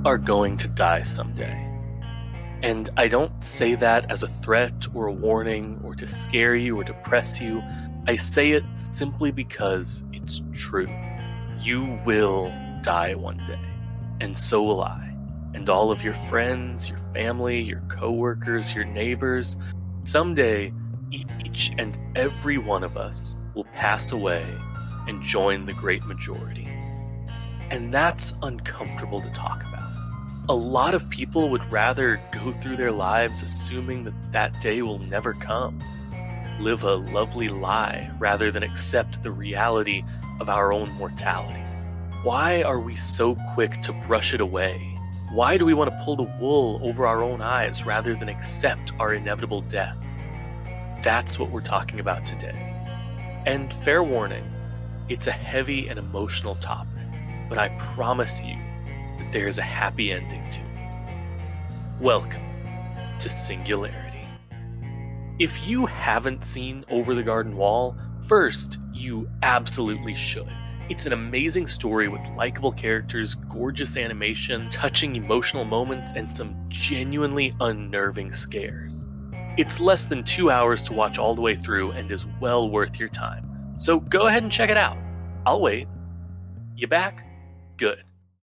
are going to die someday. And I don't say that as a threat or a warning or to scare you or depress you. I say it simply because it's true. You will die one day, and so will I. And all of your friends, your family, your coworkers, your neighbors. Someday, each and every one of us will pass away and join the great majority. And that's uncomfortable to talk about. A lot of people would rather go through their lives assuming that that day will never come, live a lovely lie rather than accept the reality of our own mortality. Why are we so quick to brush it away? Why do we want to pull the wool over our own eyes rather than accept our inevitable deaths? That's what we're talking about today. And fair warning, it's a heavy and emotional topic, but I promise you that there is a happy ending to it. Welcome to Singularity. If you haven't seen Over the Garden Wall, first, you absolutely should. It's an amazing story with likable characters, gorgeous animation, touching emotional moments, and some genuinely unnerving scares. It's less than 2 hours to watch all the way through and is well worth your time. So go ahead and check it out. I'll wait. You back? Good.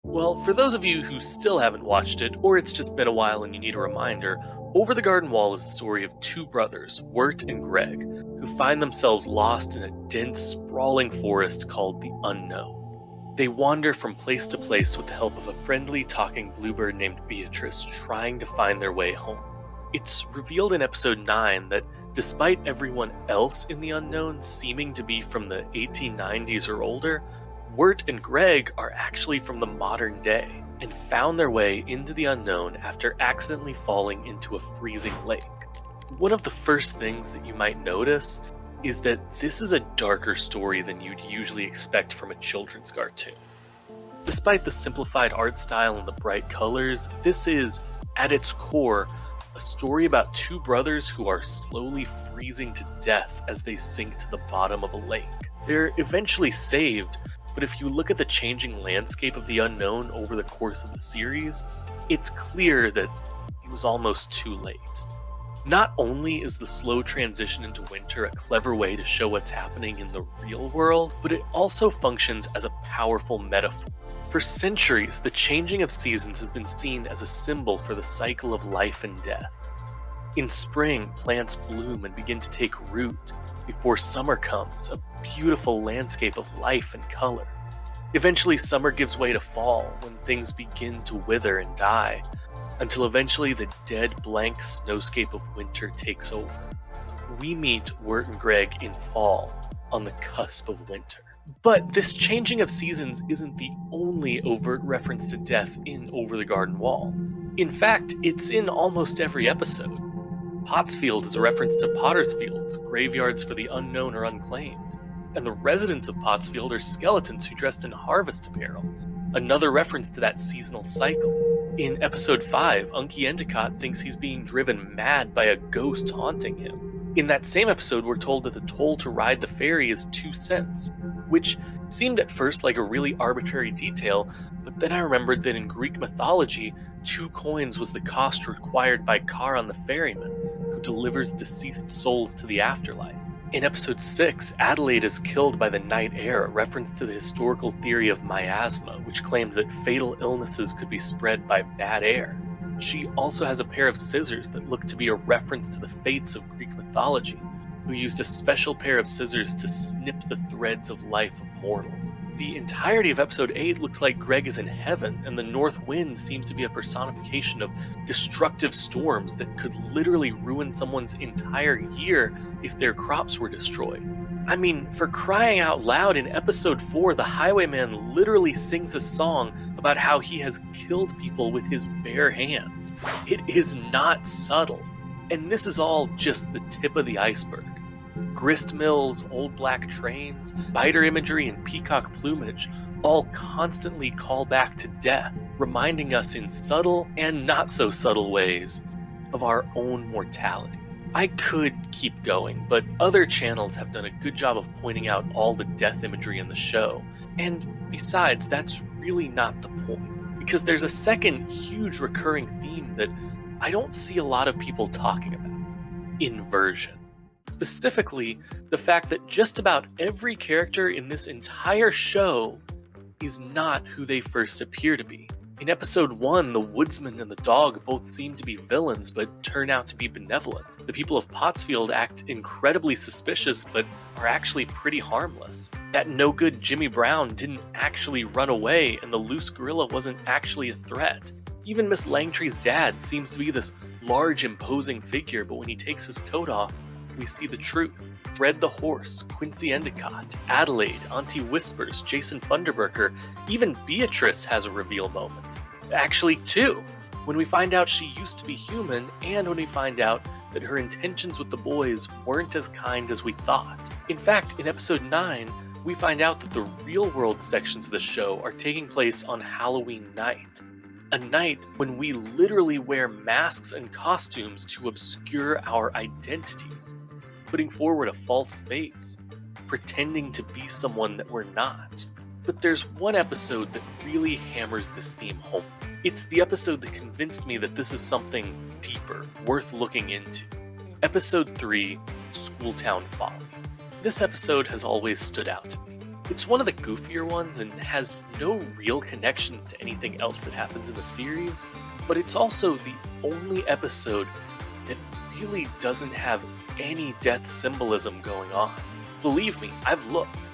Well, for those of you who still haven't watched it, or it's just been a while and you need a reminder, Over the Garden Wall is the story of two brothers, Wirt and Greg, who find themselves lost in a dense, sprawling forest called the Unknown. They wander from place to place with the help of a friendly, talking bluebird named Beatrice, trying to find their way home. It's revealed in episode 9 that despite everyone else in the Unknown seeming to be from the 1890s or older, Wirt and Greg are actually from the modern day and found their way into the Unknown after accidentally falling into a freezing lake. One of the first things that you might notice is that this is a darker story than you'd usually expect from a children's cartoon. Despite the simplified art style and the bright colors, this is, at its core, a story about two brothers who are slowly freezing to death as they sink to the bottom of a lake. They're eventually saved, but if you look at the changing landscape of the Unknown over the course of the series, it's clear that it was almost too late. Not only is the slow transition into winter a clever way to show what's happening in the real world, but it also functions as a powerful metaphor. For centuries, the changing of seasons has been seen as a symbol for the cycle of life and death. In spring, plants bloom and begin to take root. Before summer comes, a beautiful landscape of life and color. Eventually, summer gives way to fall when things begin to wither and die, until eventually the dead blank snowscape of winter takes over. We meet Wirt and Greg in fall, on the cusp of winter. But this changing of seasons isn't the only overt reference to death in Over the Garden Wall. In fact, it's in almost every episode. Pottsfield is a reference to Potter's Fields, graveyards for the unknown or unclaimed. And the residents of Pottsfield are skeletons who dressed in harvest apparel, another reference to that seasonal cycle. In episode 5, Unky Endicott thinks he's being driven mad by a ghost haunting him. In that same episode, we're told that the toll to ride the ferry is 2 cents, which seemed at first like a really arbitrary detail, but then I remembered that in Greek mythology, 2 coins was the cost required by Charon the ferryman, who delivers deceased souls to the afterlife. In episode 6, Adelaide is killed by the night air, a reference to the historical theory of miasma, which claimed that fatal illnesses could be spread by bad air. She also has a pair of scissors that look to be a reference to the fates of Greek mythology, who used a special pair of scissors to snip the threads of life of mortals. The entirety of episode 8 looks like Greg is in heaven, and the north wind seems to be a personification of destructive storms that could literally ruin someone's entire year if their crops were destroyed. I mean, for crying out loud, in episode 4, the highwayman literally sings a song about how he has killed people with his bare hands. It is not subtle, and this is all just the tip of the iceberg. Grist mills, old black trains, spider imagery, and peacock plumage all constantly call back to death, reminding us in subtle and not so subtle ways of our own mortality. I could keep going, but other channels have done a good job of pointing out all the death imagery in the show, and besides, that's really not the point. Because there's a second huge recurring theme that I don't see a lot of people talking about: inversion. Specifically, the fact that just about every character in this entire show is not who they first appear to be. In episode 1, the woodsman and the dog both seem to be villains but turn out to be benevolent. The people of Pottsfield act incredibly suspicious but are actually pretty harmless. That no-good Jimmy Brown didn't actually run away, and the loose gorilla wasn't actually a threat. Even Miss Langtry's dad seems to be this large, imposing figure, but when he takes his coat off, we see the truth. Fred the Horse, Quincy Endicott, Adelaide, Auntie Whispers, Jason Funderburker, even Beatrice has a reveal moment. Actually, two, when we find out she used to be human, and when we find out that her intentions with the boys weren't as kind as we thought. In fact, in episode 9, we find out that the real-world sections of the show are taking place on Halloween night. A night when we literally wear masks and costumes to obscure our identities, putting forward a false face, pretending to be someone that we're not. But there's one episode that really hammers this theme home. It's the episode that convinced me that this is something deeper, worth looking into. Episode 3, Schooltown Folly. This episode has always stood out to me. It's one of the goofier ones and has no real connections to anything else that happens in the series, but it's also the only episode that really doesn't have any death symbolism going on. Believe me, I've looked.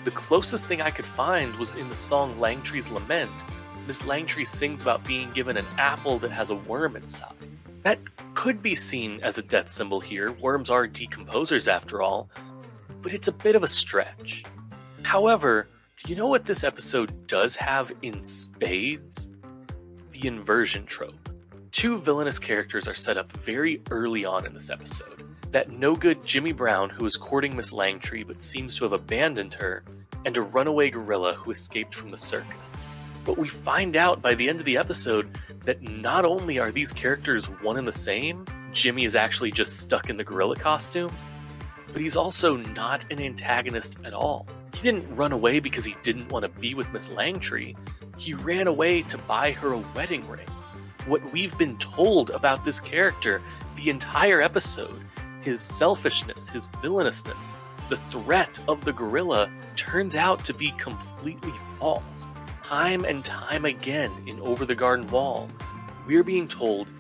The closest thing I could find was in the song Langtry's Lament. Miss Langtry sings about being given an apple that has a worm inside. That could be seen as a death symbol here. Worms are decomposers after all, but it's a bit of a stretch. However, do you know what this episode does have in spades? The inversion trope. Two villainous characters are set up very early on in this episode. That no-good Jimmy Brown who is courting Miss Langtry but seems to have abandoned her, and a runaway gorilla who escaped from the circus. But we find out by the end of the episode that not only are these characters one and the same, Jimmy is actually just stuck in the gorilla costume, but he's also not an antagonist at all. He didn't run away because he didn't want to be with Miss Langtry. He ran away to buy her a wedding ring. What we've been told about this character the entire episode, his selfishness, his villainousness, the threat of the gorilla, turns out to be completely false. Time and time again in Over the Garden Wall, we're being told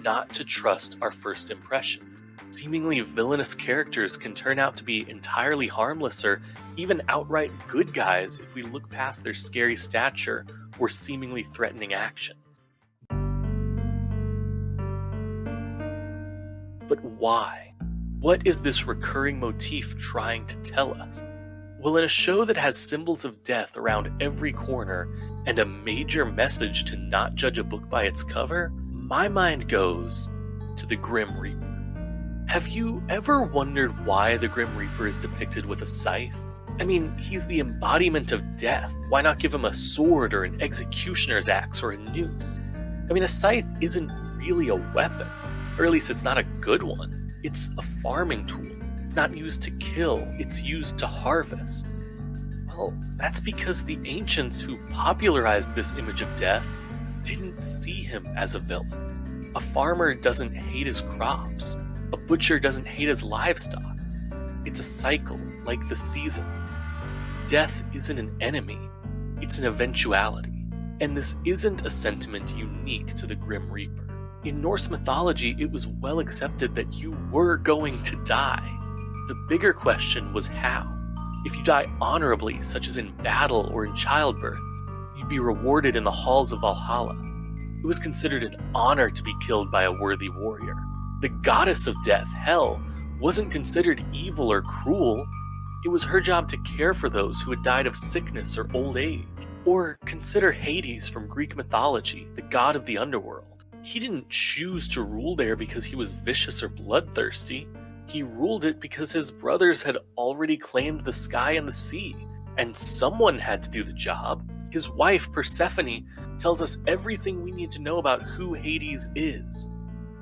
not to trust our first impressions. Seemingly villainous characters can turn out to be entirely harmless or even outright good guys if we look past their scary stature or seemingly threatening actions. But why? What is this recurring motif trying to tell us? Well, in a show that has symbols of death around every corner and a major message to not judge a book by its cover, my mind goes to the Grim Reaper. Have you ever wondered why the Grim Reaper is depicted with a scythe? I mean, he's the embodiment of death. Why not give him a sword or an executioner's axe or a noose? I mean, a scythe isn't really a weapon, or at least it's not a good one. It's a farming tool. It's not used to kill, it's used to harvest. Well, that's because the ancients who popularized this image of death didn't see him as a villain. A farmer doesn't hate his crops. A butcher doesn't hate his livestock. It's a cycle, like the seasons. Death isn't an enemy, it's an eventuality. And this isn't a sentiment unique to the Grim Reaper. In Norse mythology, it was well accepted that you were going to die. The bigger question was how. If you die honorably, such as in battle or in childbirth, you'd be rewarded in the halls of Valhalla. It was considered an honor to be killed by a worthy warrior. The goddess of death, Hel, wasn't considered evil or cruel. It was her job to care for those who had died of sickness or old age. Or consider Hades from Greek mythology, the god of the underworld. He didn't choose to rule there because he was vicious or bloodthirsty. He ruled it because his brothers had already claimed the sky and the sea, and someone had to do the job. His wife, Persephone, tells us everything we need to know about who Hades is.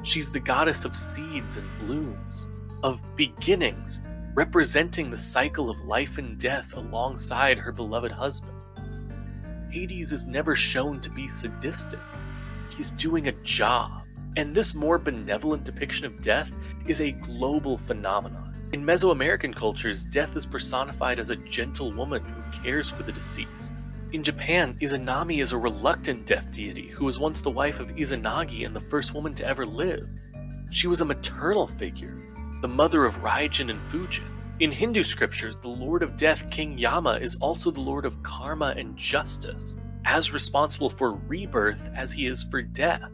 She's the goddess of seeds and blooms, of beginnings, representing the cycle of life and death alongside her beloved husband. Hades is never shown to be sadistic. He's doing a job. And this more benevolent depiction of death is a global phenomenon. In Mesoamerican cultures, death is personified as a gentle woman who cares for the deceased. In Japan, Izanami is a reluctant death deity who was once the wife of Izanagi and the first woman to ever live. She was a maternal figure, the mother of Raijin and Fujin. In Hindu scriptures, the Lord of Death, King Yama, is also the Lord of Karma and Justice, as responsible for rebirth as he is for death.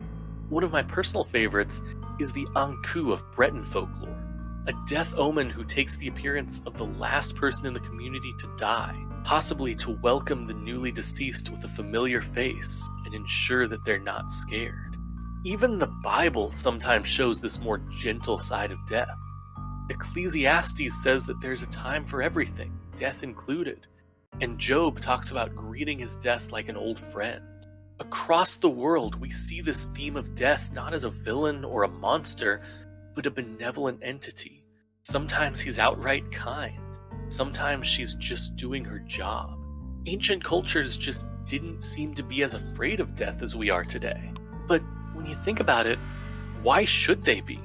One of my personal favorites is the Ankou of Breton folklore, a death omen who takes the appearance of the last person in the community to die, possibly to welcome the newly deceased with a familiar face and ensure that they're not scared. Even the Bible sometimes shows this more gentle side of death. Ecclesiastes says that there's a time for everything, death included, and Job talks about greeting his death like an old friend. Across the world, we see this theme of death not as a villain or a monster, but a benevolent entity. Sometimes he's outright kind. Sometimes she's just doing her job. Ancient cultures just didn't seem to be as afraid of death as we are today. But when you think about it, why should they be?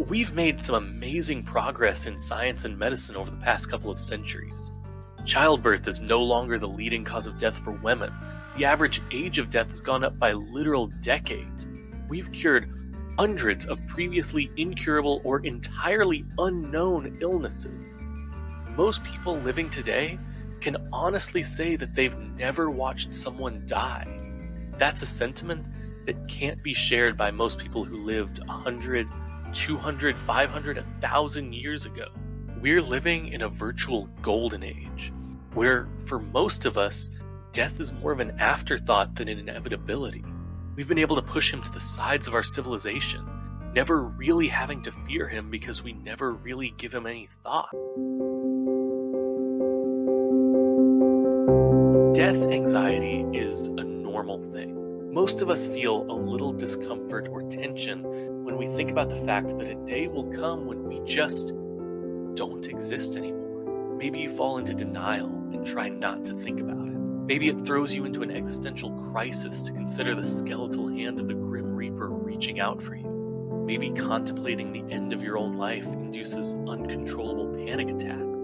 We've made some amazing progress in science and medicine over the past couple of centuries. Childbirth is no longer the leading cause of death for women. The average age of death has gone up by literal decades. We've cured hundreds of previously incurable or entirely unknown illnesses. Most people living today can honestly say that they've never watched someone die. That's a sentiment that can't be shared by most people who lived 100, 200, 500, 1,000 years ago. We're living in a virtual golden age, where for most of us, death is more of an afterthought than an inevitability. We've been able to push him to the sides of our civilization, never really having to fear him because we never really give him any thought. Death anxiety is a normal thing. Most of us feel a little discomfort or tension when we think about the fact that a day will come when we just don't exist anymore. Maybe you fall into denial and try not to think about it. Maybe it throws you into an existential crisis to consider the skeletal hand of the Grim Reaper reaching out for you. Maybe contemplating the end of your own life induces uncontrollable panic attacks.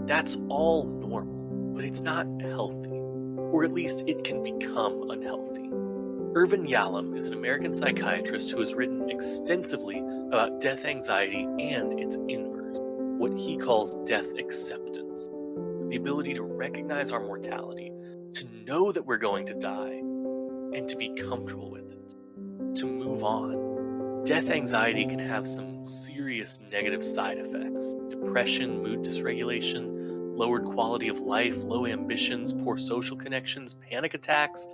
That's all normal, but it's not healthy, or at least it can become unhealthy. Irvin Yalom is an American psychiatrist who has written extensively about death anxiety and its inverse, what he calls death acceptance, the ability to recognize our mortality, to know that we're going to die, and to be comfortable with it, to move on. Death anxiety can have some serious negative side effects: depression, mood dysregulation, lowered quality of life, low ambitions, poor social connections, panic attacks.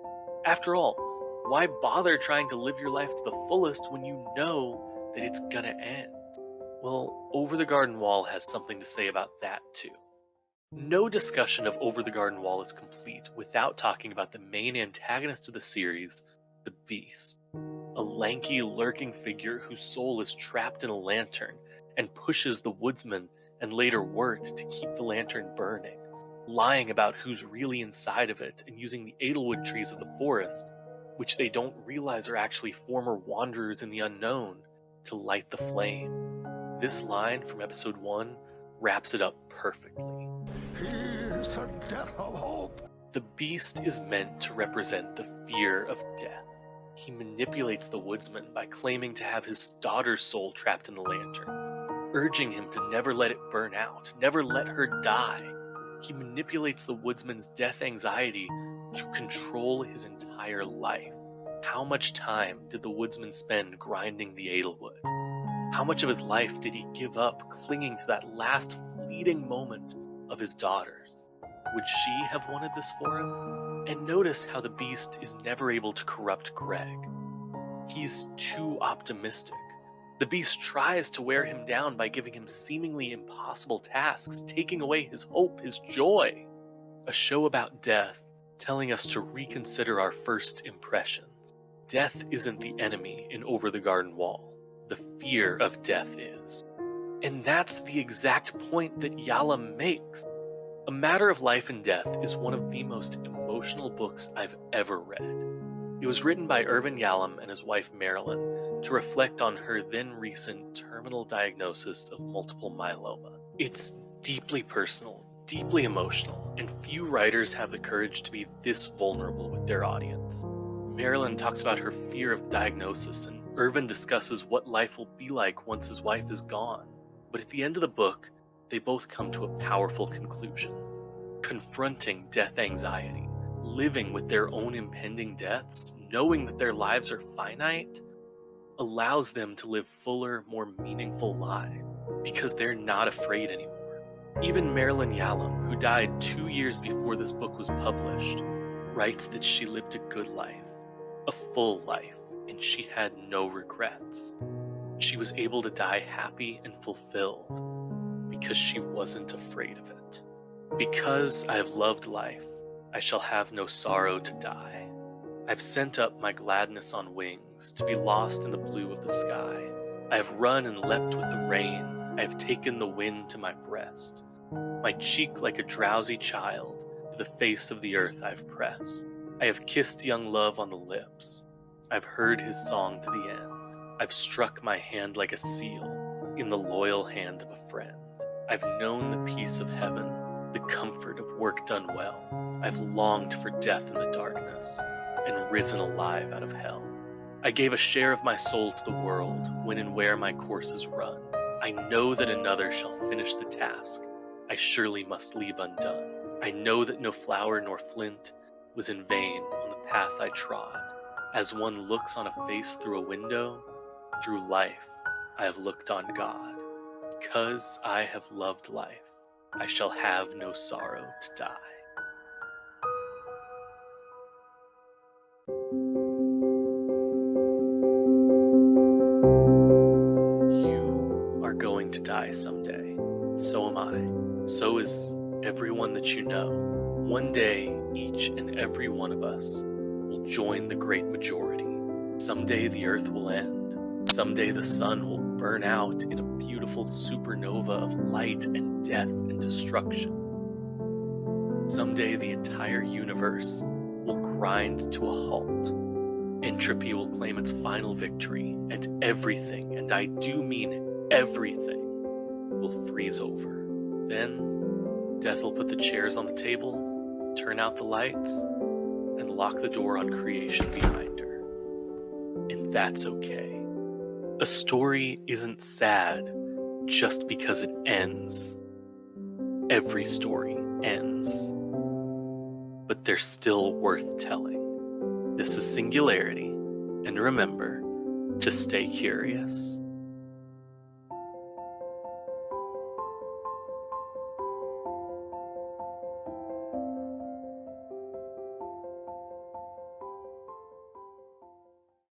After all, why bother trying to live your life to the fullest when you know that it's gonna end? Well, Over the Garden Wall has something to say about that too. No discussion of Over the Garden Wall is complete without talking about the main antagonist of the series, the Beast. A lanky, lurking figure whose soul is trapped in a lantern and pushes the woodsman and later worked to keep the lantern burning, lying about who's really inside of it and using the Edelwood trees of the forest, which they don't realize are actually former wanderers in the unknown, to light the flame. This line from episode 1 wraps it up perfectly. He is the death of hope. The Beast is meant to represent the fear of death. He manipulates the woodsman by claiming to have his daughter's soul trapped in the lantern, urging him to never let it burn out, never let her die. He manipulates the woodsman's death anxiety to control his entire life. How much time did the woodsman spend grinding the Edelwood? How much of his life did he give up clinging to that last fleeting moment of his daughter's? Would she have wanted this for him? And notice how the Beast is never able to corrupt Greg. He's too optimistic. The Beast tries to wear him down by giving him seemingly impossible tasks, taking away his hope, his joy. A show about death, telling us to reconsider our first impressions. Death isn't the enemy in Over the Garden Wall. The fear of death is. And that's the exact point that Yalom makes. A Matter of Life and Death is one of the most emotional books I've ever read. It was written by Irvin Yalom and his wife Marilyn to reflect on her then recent terminal diagnosis of multiple myeloma. It's deeply personal, deeply emotional, and few writers have the courage to be this vulnerable with their audience. Marilyn talks about her fear of the diagnosis, and Irvin discusses what life will be like once his wife is gone. But at the end of the book, they both come to a powerful conclusion. Confronting death anxiety, living with their own impending deaths, knowing that their lives are finite, allows them to live fuller, more meaningful lives because they're not afraid anymore. Even Marilyn Yalom, who died 2 years before this book was published, writes that she lived a good life, a full life, and she had no regrets. She was able to die happy and fulfilled because she wasn't afraid of it. Because I have loved life, I shall have no sorrow to die. I've sent up my gladness on wings to be lost in the blue of the sky. I have run and leapt with the rain. I have taken the wind to my breast. My cheek like a drowsy child to the face of the earth I've pressed. I have kissed young love on the lips. I've heard his song to the end. I've struck my hand like a seal in the loyal hand of a friend. I've known the peace of heaven, the comfort of work done well. I've longed for death in the darkness and risen alive out of hell. I gave a share of my soul to the world when and where my course is run. I know that another shall finish the task I surely must leave undone. I know that no flower nor flint was in vain on the path I trod. As one looks on a face through a window, through life I have looked on God. Because I have loved life, I shall have no sorrow to die. You are going to die someday. So am I. So is everyone that you know. One day, each and every one of us will join the great majority. Someday the earth will end. Someday the sun will burn out in a beautiful supernova of light and death and destruction. Someday the entire universe will grind to a halt. Entropy will claim its final victory, and everything, and I do mean everything, will freeze over. Then, death will put the chairs on the table, turn out the lights, and lock the door on creation behind her. And that's okay. A story isn't sad just because it ends. Every story ends. But they're still worth telling. This is Singularity, and remember to stay curious.